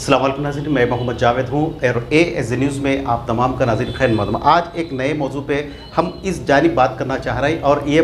अस्सलाम वालेकुम नाज़रीन, मैं मोहम्मद जावेद हूँ और AS न्यूज़ में आप तमाम का नाज़रीन खैर मक़दम। आज एक नए मौजू पे हम इस जानिब बात करना चाह रहे हैं और ये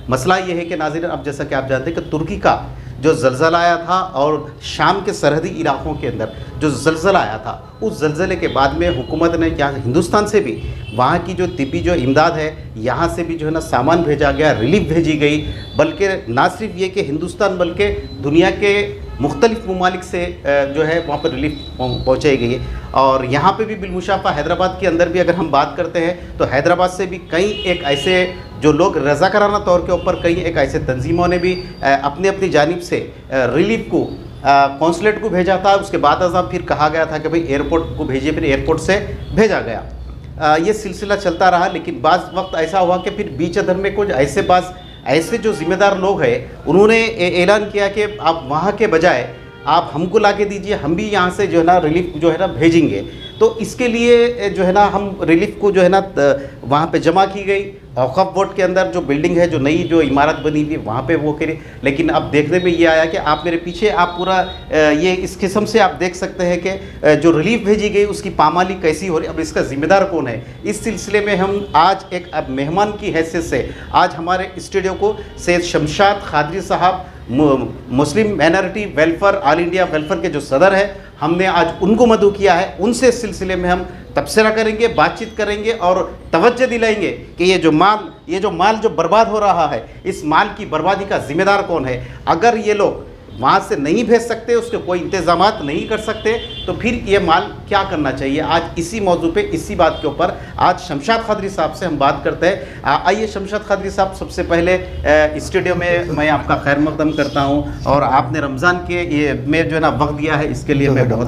मसला ये है कि नाज़रीन, अब जैसा कि आप जानते हैं कि तुर्की का जो ज़लज़ला आया था और शाम के सरहदी इलाक़ों के अंदर जो ज़लज़ला आया था, उस ज़लज़ले के बाद में हुकूमत ने क्या हिंदुस्तान से भी वहाँ की जो तिब्बी जो इमदाद है, यहाँ से भी जो है ना सामान भेजा गया, रिलीफ भेजी गई। बल्कि ना सिर्फ ये कि हिंदुस्तान बल्कि दुनिया के मुख्तलिफ ममालिक से जो है वहाँ पर रिलीफ पहुँचाई गई है। और यहाँ पे भी बिलमुशाफा हैदराबाद के अंदर भी अगर हम बात करते हैं तो हैदराबाद से भी कई एक ऐसे जो लोग रज़ाकाराना तौर के ऊपर कई एक ऐसे तंजीमों ने भी अपनी अपनी जानिब से रिलीफ को कौंसलेट को भेजा था। उसके बाद अज़ाब फिर कहा गया था कि भाई एयरपोर्ट को भेजिए, फिर एयरपोर्ट से भेजा गया। ये सिलसिला चलता रहा, लेकिन बाज़ वक्त ऐसा हुआ कि फिर बीच अदर में कुछ ऐसे जो ज़िम्मेदार लोग हैं उन्होंने ऐलान किया कि आप वहाँ के बजाय आप हमको ला के दीजिए, हम भी यहाँ से जो है ना रिलीफ जो है ना भेजेंगे। तो इसके लिए जो है ना हम रिलीफ को जो है ना वहाँ पे जमा की गई। औक़ाफ़ बोर्ड के अंदर जो बिल्डिंग है, जो नई जो इमारत बनी हुई है वहाँ पे वो करे। लेकिन अब देखने में ये आया कि आप मेरे पीछे आप पूरा ये इस किस्म से आप देख सकते हैं कि जो रिलीफ भेजी गई उसकी पामाली कैसी हो रही। अब इसका ज़िम्मेदार कौन है? इस सिलसिले में हम आज एक मेहमान की हैसियत से आज हमारे स्टूडियो को सैयद शमशाद क़ादरी साहब, मुस्लिम minority welfare all India welfare के जो सदर है, हमने आज उनको मदऊ किया है। उनसे इस सिलसिले में हम तबसरा करेंगे, बातचीत करेंगे और तवज्जो दिलाएंगे कि ये जो माल जो बर्बाद हो रहा है, इस माल की बर्बादी का ज़िम्मेदार कौन है। अगर ये लोग वहाँ से नहीं भेज सकते, उसके कोई इंतज़ामात नहीं कर सकते, तो फिर ये माल क्या करना चाहिए। आज इसी मौजू पे, इसी बात के ऊपर आज शमशाद क़ादरी साहब से हम बात करते हैं। आइए शमशाद क़ादरी साहब, सबसे पहले स्टूडियो में मैं आपका खैर मक़दम करता हूँ और आपने रमज़ान के ये में जो है ना वक्त दिया है, इसके लिए मैं बहुत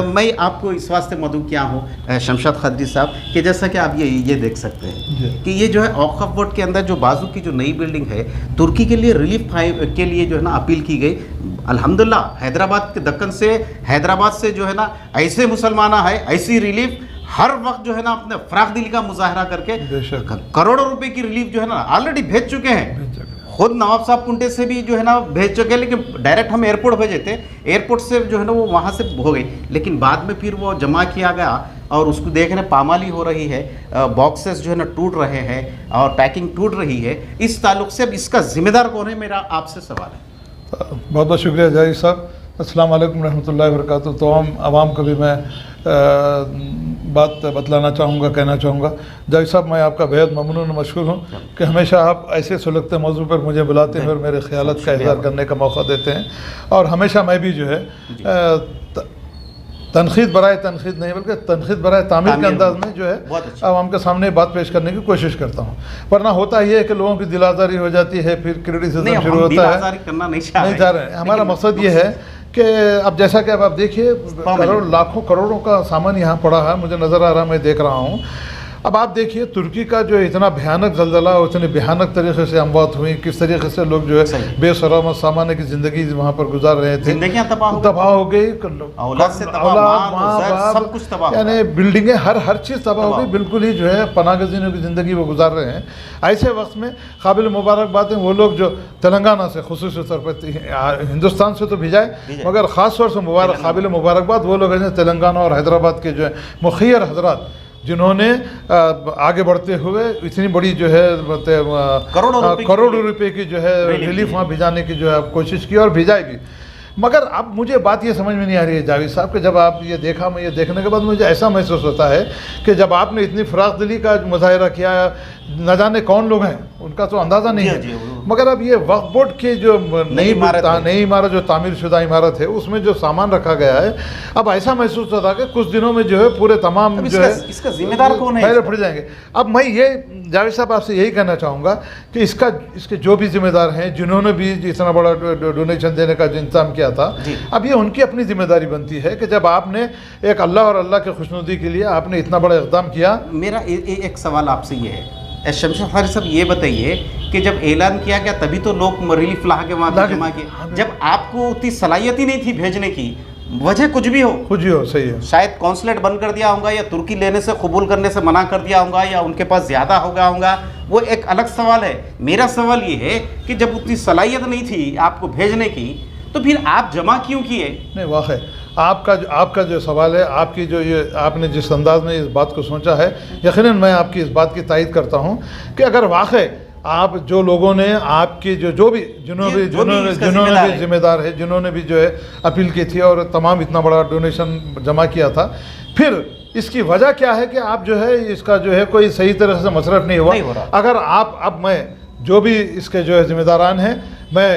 मैं आपको इस वास्ते मदऊ किया हूँ शमशाद क़ादरी साहब कि जैसा कि आप ये देख सकते हैं कि ये जो है औक़ाफ़ बोर्ड के अंदर जो बाजू की जो नई बिल्डिंग है, तुर्की के लिए रिलीफ के लिए जो है ना अपील की गई। अल्हम्दुलिल्लाह हैदराबाद के दक्कन से, हैदराबाद से जो है ना ऐसे मुसलमान है, ऐसी रिलीफ हर वक्त जो है ना अपने फराख दिली का मुजाहरा करके करोड़ों रुपए की रिलीफ जो है ना ऑलरेडी भेज चुके हैं। खुद नवाब साहब कुंटे से भी जो है ना भेज चुके हैं, लेकिन डायरेक्ट हम एयरपोर्ट भेजे थे, एयरपोर्ट से जो है ना वो वहाँ से हो गई, लेकिन बाद में फिर वो जमा किया गया और उसको देखने पामाली हो रही है, बॉक्सेस जो है ना टूट रहे हैं और पैकिंग टूट रही है। इस ताल्लुक़ से अब इसका ज़िम्मेदार कौन है, मेरा आपसे सवाल है। बहुत बहुत शुक्रिया जाहिद साहब। अस्सलाम वालेकुम रहमतुल्लाहि व बरकातुहू। तो आवाम को भी मैं बात बतलाना चाहूँगा, कहना चाहूँगा जाहिद साहब, मैं आपका बेहद ममनून मशकूर हूँ कि हमेशा आप ऐसे सुलगते मौजू पर मुझे बुलाते हैं और मेरे ख़यालात का इज़हार करने का मौका देते हैं। और हमेशा मैं भी जो है तनख़ीद बराए तनख़ीद नहीं बल्कि तनख़ीद बराए तामीर के अंदाज़ में जो है आवाम के सामने बात पेश करने की कोशिश करता हूँ। वरना होता ये है कि लोगों की दिल आज़ारी हो जाती है, फिर क्रिटिसिज्म शुरू होता है। नहीं चाह रहे हैं। हमारा मकसद ये है कि अब जैसा कि अब आप देखिए लाखों करोड़ों का सामान यहाँ पड़ा है, मुझे नज़र आ रहा है, मैं देख रहा हूँ। अब आप देखिए तुर्की का जो इतना भयानक ज़लज़ला और इतने भयानक तरीके से अमवात हुई, किस तरीके से लोग जो है बेसरामत सामान्य की ज़िंदगी वहाँ पर गुजार रहे थे, तबाह हो गई, यानी बिल्डिंगें हर चीज़ तबाह हो गई, बिल्कुल ही जो है पनागज़ीनों की ज़िंदगी वो गुजार रहे हैं। ऐसे वक्त में काबिल मुबारकबाद हैं वो लोग जो तेलंगाना से खुसूसी तौर पर, हिंदुस्तान से तो भिजाए मगर ख़ास तौर से काबिल मुबारकबाद वो लोग हैं तेलंगाना और हैदराबाद के जो है मुखियर हजरात, जिन्होंने आगे बढ़ते हुए इतनी बड़ी जो है करोड़ों रुपए की जो है रिलीफ वहाँ भिजाने की जो है कोशिश की और भिजाई भी। मगर अब मुझे बात ये समझ में नहीं आ रही है जावेद साहब कि जब आप ये देखा, मैं ये देखने के बाद मुझे ऐसा महसूस होता है कि जब आपने इतनी फराख दिली का मुजाहिरा किया, न जाने कौन लोग हैं उनका तो अंदाज़ा नहीं है, मगर अब ये वक्फ बोर्ड की जो नई इमारत जो तामीर शुदा इमारत है उसमें जो सामान रखा गया है, अब ऐसा महसूस होता है कि कुछ दिनों में जो है पूरे तमाम जो है इसका जिम्मेदार कौन है, पहले पड़ जाएंगे। अब मैं ये जावेद साहब आपसे यही कहना चाहूँगा कि इसके जो भी जिम्मेदार हैं, जिन्होंने भी इतना बड़ा डोनेशन देने का इंतजाम किया था, अब ये उनकी अपनी जिम्मेदारी बनती है कि जब आपने एक अल्लाह और अल्लाह के खुशनुदी के लिए आपने इतना बड़ा इक़दाम किया। मेरा एक सवाल आपसे ये है शमशाद क़ादरी साहब, ये बताइए कि जब ऐलान किया गया तभी तो लोग रिलीफ ला के वहाँ जमा किए, जब आपको उतनी सलाहियत ही नहीं थी भेजने की, वजह कुछ भी हो, सही है, शायद कौंसलेट बंद कर दिया होगा या तुर्की लेने से कबूल करने से मना कर दिया होगा या उनके पास ज़्यादा हो गया होगा, वो एक अलग सवाल है। मेरा सवाल ये है कि जब उतनी सलाहियत नहीं थी आपको भेजने की, तो फिर आप जमा क्यों किए? नहीं वाक़ई आपका जो सवाल है, आपकी जो ये आपने जिस अंदाज में इस बात को सोचा है, यकीनन मैं आपकी इस बात की तायद करता हूँ कि अगर वाकई आप जो लोगों ने आपके जो भी जिन्होंने भी जिम्मेदार है, जिन्होंने भी जो है अपील की थी और तमाम इतना बड़ा डोनेशन जमा किया था, फिर इसकी वजह क्या है कि आप जो है इसका जो है कोई सही तरह से मसरफ नहीं हुआ। अगर आप अब मैं जो भी इसके जो है जिम्मेदारान हैं, मैं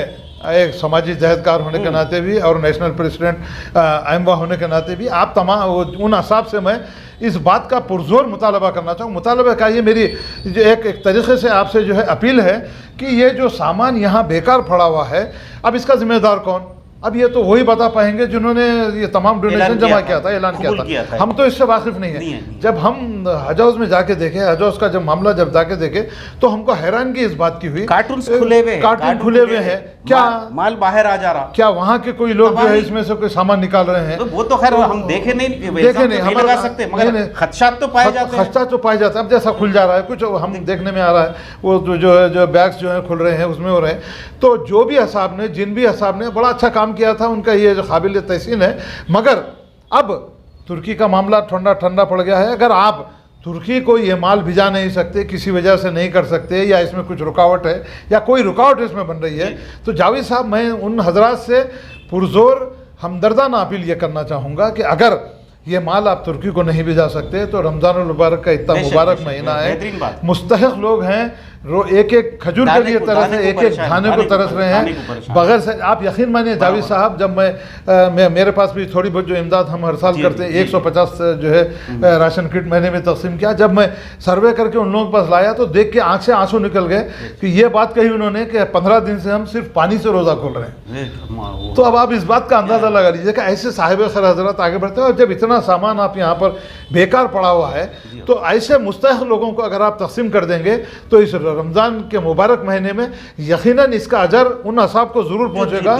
एक समाजी जहदकार होने के नाते भी और नेशनल प्रेसिडेंट आइमवा होने के नाते भी आप तमाम उन हिसाब से मैं इस बात का पुरजोर मुतालबा करना चाहूँ। मुतालबा का ये मेरी जो एक तरीक़े से आपसे जो है अपील है कि ये जो सामान यहाँ बेकार पड़ा हुआ है, अब इसका ज़िम्मेदार कौन? अब ये तो वही बता पाएंगे जिन्होंने ये तमाम डोनेशन जमा किया था, ऐलान किया था। हम तो इससे वाकिफ नहीं है। जब हम हज हाउस में जाके देखे, हज हाउस का जब मामला जब जाके देखे तो हमको हैरानगी इस बात की हुई, कार्टून खुले हुए हैं, क्या माल बाहर आ जा रहा, क्या वहाँ के कोई लोग जो है इसमें से कोई सामान निकाल रहे हैं? वो तो खैर हम देखे नहीं हम लगा सकते, मगर खदशात तो पाए जाते हैं। खदशात तो पाए जाते हैं। अब जैसा खुल जा रहा है, कुछ हम देखने में आ रहा है, वो जो है जो बैग्स जो है खुल रहे हैं, उसमें हो रहे हैं। तो जो भी असाब ने, जिन भी असाब ने बड़ा अच्छा काम किया था, उनका ये जो काबिल तहसीन है। मगर अब तुर्की का मामला ठंडा पड़ गया है। अगर आप तुर्की को ये माल भिजा नहीं सकते, किसी वजह से नहीं कर सकते, या इसमें कुछ रुकावट है या कोई रुकावट इसमें बन रही है, तो जावेद साहब मैं उन हजरात से पुरजोर हमदर्दाना अपील ये करना चाहूँगा कि अगर ये माल आप तुर्की को नहीं भिजा सकते तो रमज़ानुल मुबारक का इतना मुबारक महीना है, मुस्तहिक लोग हैं, एक एक खजूर के लिए तरस रहे, एक एक खाने को तरस रहे हैं बगैर से। आप यकीन मानिए जावेद साहब, जब मैं मेरे पास भी थोड़ी बहुत जो इमदाद हम हर साल करते हैं, 150 जो है राशन किट महीने में तकसीम किया। जब मैं सर्वे करके उन लोगों के पास लाया तो देख के आँख से आंसू निकल गए कि ये बात कही उन्होंने कि 15 दिन से हम सिर्फ पानी से रोज़ा खोल रहे हैं। तो अब आप इस बात का अंदाज़ा लगा लीजिए कि ऐसे साहिब खैर हजरत आगे बढ़ते हैं, और जब इतना सामान आप यहाँ पर बेकार पड़ा हुआ है, तो ऐसे मुस्तहिक लोगों को अगर आप तकसीम कर देंगे तो इस रमज़ान के मुबारक महीने में यकीनन इसका अजर उन असाब को ज़रूर पहुँचेगा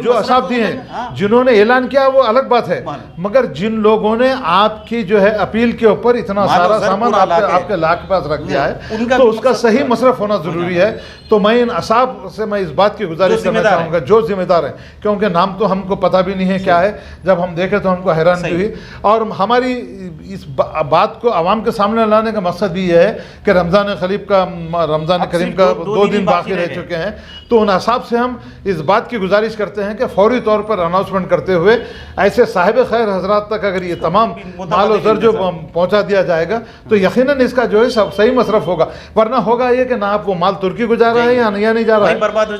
जो असाब दिए हैं। जिन्होंने ऐलान किया वो अलग बात है, मगर जिन लोगों ने आपकी जो है अपील के ऊपर इतना सारा सामान आपके ला के पास रख दिया है, तो उसका सही मसरफ होना ज़रूरी है। तो मैं इन असाब से मैं इस बात की गुजारिश करना चाहूँगा जो जिम्मेदार हैं, क्योंकि नाम तो हमको पता भी नहीं है क्या है, जब हम देखे तो हमको हैरानी हुई। और हमारी इस बात को आवाम के सामने लाने का मकसद भी यह है कि रमज़ान करीम का 2 दिन बाकी रह चुके हैं, तो उन हिसाब से हम इस बात की गुजारिश करते हैं कि फौरी तौर पर अनाउंसमेंट करते हुए ऐसे साहिब खैर हजरात तक अगर ये तमाम माल और जर जो पहुँचा दिया जाएगा तो यकीनन इसका जो है सब सही मसरफ होगा। वरना होगा ये कि ना आप वो माल तुर्की को जा रहा है या नहीं जा रहा है,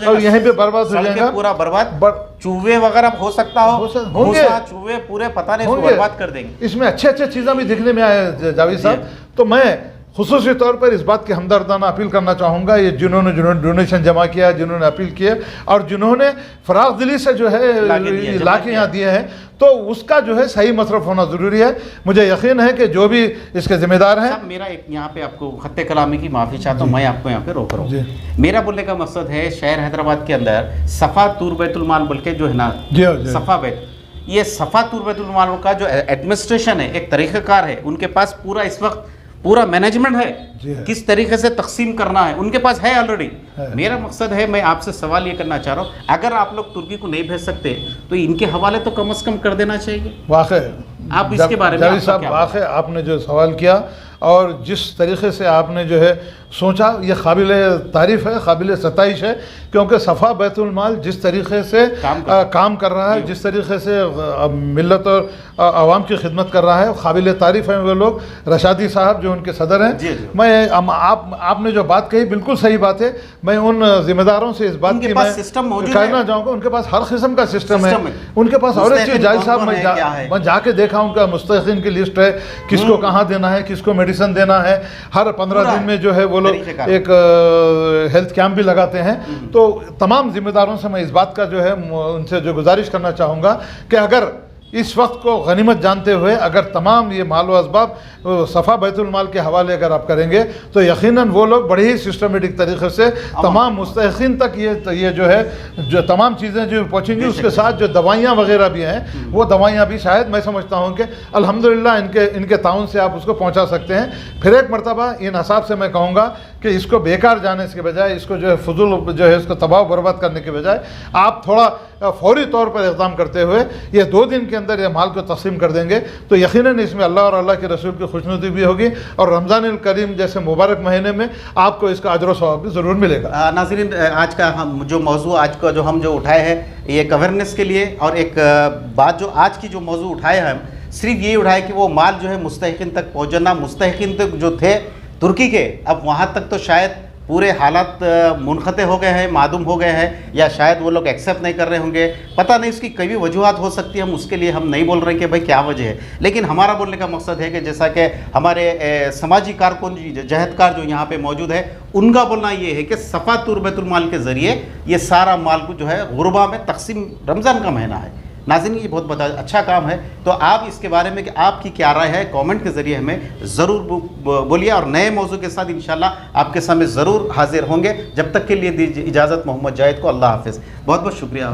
और यहीं पे बर्बाद हो जाएगा, पूरा बर्बाद। चूहे वगैरह हो सकता होंगे, चूहे पूरे पता नहीं बर्बाद कर देंगे। इसमें अच्छे चीज़ें भी दिखने में आए जावेद साहब। तो मैं खुसूसी तौर पर इस बात की हमदर्दाना अपील करना चाहूँगा, ये जिन्होंने डोनेशन जमा किया, जिन्होंने अपील किया और जिन्होंने फराग दिली से जो है ला के यहाँ दिए हैं, तो उसका जो है सही मसरफ होना ज़रूरी है। मुझे यकीन है कि जो भी इसके ज़िम्मेदार हैं। मेरा एक यहाँ पे आपको खत्ते कलामी की माफ़ी चाहता हूँ, मैं आपको यहाँ पे रोक रहा हूँ। मेरा बोलने का मकसद है, शहर हैदराबाद के अंदर सफ़ा तूर बैतुल माल बोल के जो है ना, सफ़ा बैत, ये सफ़ा तूर बैतुल माल का जो एडमिनिस्ट्रेशन है, एक तरीक़ाकार है, उनके पास पूरा इस वक्त पूरा मैनेजमेंट है, किस तरीके से तकसीम करना है उनके पास है ऑलरेडी। मेरा मकसद है, मैं आपसे सवाल ये करना चाह रहा हूँ, अगर आप लोग तुर्की को नहीं भेज सकते तो इनके हवाले तो कम से कम कर देना चाहिए। वाकई आप इसके बारे में वाकई आपने जो सवाल किया और जिस तरीके से आपने जो है सोचा, ये काबिल तारीफ़ है, काबिल सताइश है, क्योंकि सफ़ा बैतुल माल जिस तरीके से काम कर रहा है, जिस तरीके से मिल्लत और आवाम की खिदमत कर रहा है, काबिल तारीफ़ हैं वो लोग। रशादी साहब जो उनके सदर हैं, मैं आपने जो बात कही बिल्कुल सही बात है। मैं उन ज़िम्मेदारों से इस बात की मैं कहना चाहूँगा, उनके पास हर किस्म का सिस्टम है, उनके पास और एक चीज़ जावेद साहब, मैं जाके देखा उनका मुस्तहिक़ीन की लिस्ट है, किसको कहाँ देना है, किसको मेडिसिन देना है। हर 15 दिन में जो है वो लोग एक हेल्थ कैंप भी लगाते हैं। तो तमाम जिम्मेदारों से मैं इस बात का जो है उनसे जो गुजारिश करना चाहूँगा कि अगर इस वक्त को गनीमत जानते हुए अगर तमाम ये माल व असबाब सफ़ा बैतुल माल के हवाले अगर आप करेंगे तो यकीनन वो लोग बड़ी ही सिस्टमेटिक तरीक़े से तमाम मुस्तहिक़ीन तक ये जो है जो तमाम चीज़ें जो पहुँचेंगी, उसके साथ जो दवाइयाँ वगैरह भी हैं वो दवाइयाँ भी शायद मैं समझता हूँ कि अल्हम्दुलिल्लाह इनके ताउन से आप उसको पहुँचा सकते हैं। फिर एक मरतबा इन हिसाब से मैं कहूँगा कि इसको बेकार जाने के बजाय, इसको जो है फजूल जो है इसको तबाह बर्बाद करने के बजाय आप थोड़ा फौरी तौर पर इक़दाम करते हुए ये 2 दिन के अंदर ये माल को तस्लीम कर देंगे तो यकीनन इसमें अल्लाह और अल्लाह के रसूल की खुशनुदी भी होगी और रमज़ान अल करीम जैसे मुबारक महीने में आपको इसका अजर व सवाब भी ज़रूर मिलेगा। नाज़रीन, आज का हम जो मौजू आज का जो हम जो उठाए हैं ये एक अवेयरनेस के लिए, और एक बात जो आज की जो मौजू उठाए हैं हम सिर्फ ये उठाए कि वो माल जो है मुस्तहिकिन तक पहुँचना, मुस्तहिकिन तक जो थे तुर्की के, अब वहाँ तक तो शायद पूरे हालात मुनक़ते हो गए हैं, मादूम हो गए हैं, या शायद वो लोग एक्सेप्ट नहीं कर रहे होंगे, पता नहीं, उसकी कई वजूहत हो सकती है। हम उसके लिए हम नहीं बोल रहे हैं कि भाई क्या वजह है, लेकिन हमारा बोलने का मकसद है कि जैसा कि हमारे समाजी कारकुन जहदकार जो यहाँ पे मौजूद है उनका बोलना ये है कि सफ़ा तुर्बतुल माल के ज़रिए ये सारा माल को जो है गुरबा में तकसीम, रमज़ान का महीना है नाज़रीन, ये बहुत अच्छा काम है। तो आप इसके बारे में कि आपकी क्या राय है कमेंट के ज़रिए हमें ज़रूर बोलिए, और नए मौजू के साथ इंशाल्लाह आपके सामने ज़रूर हाजिर होंगे। जब तक के लिए दीजिए इजाज़त मोहम्मद जाहिद को। अल्लाह हाफ़िज़। बहुत बहुत शुक्रिया।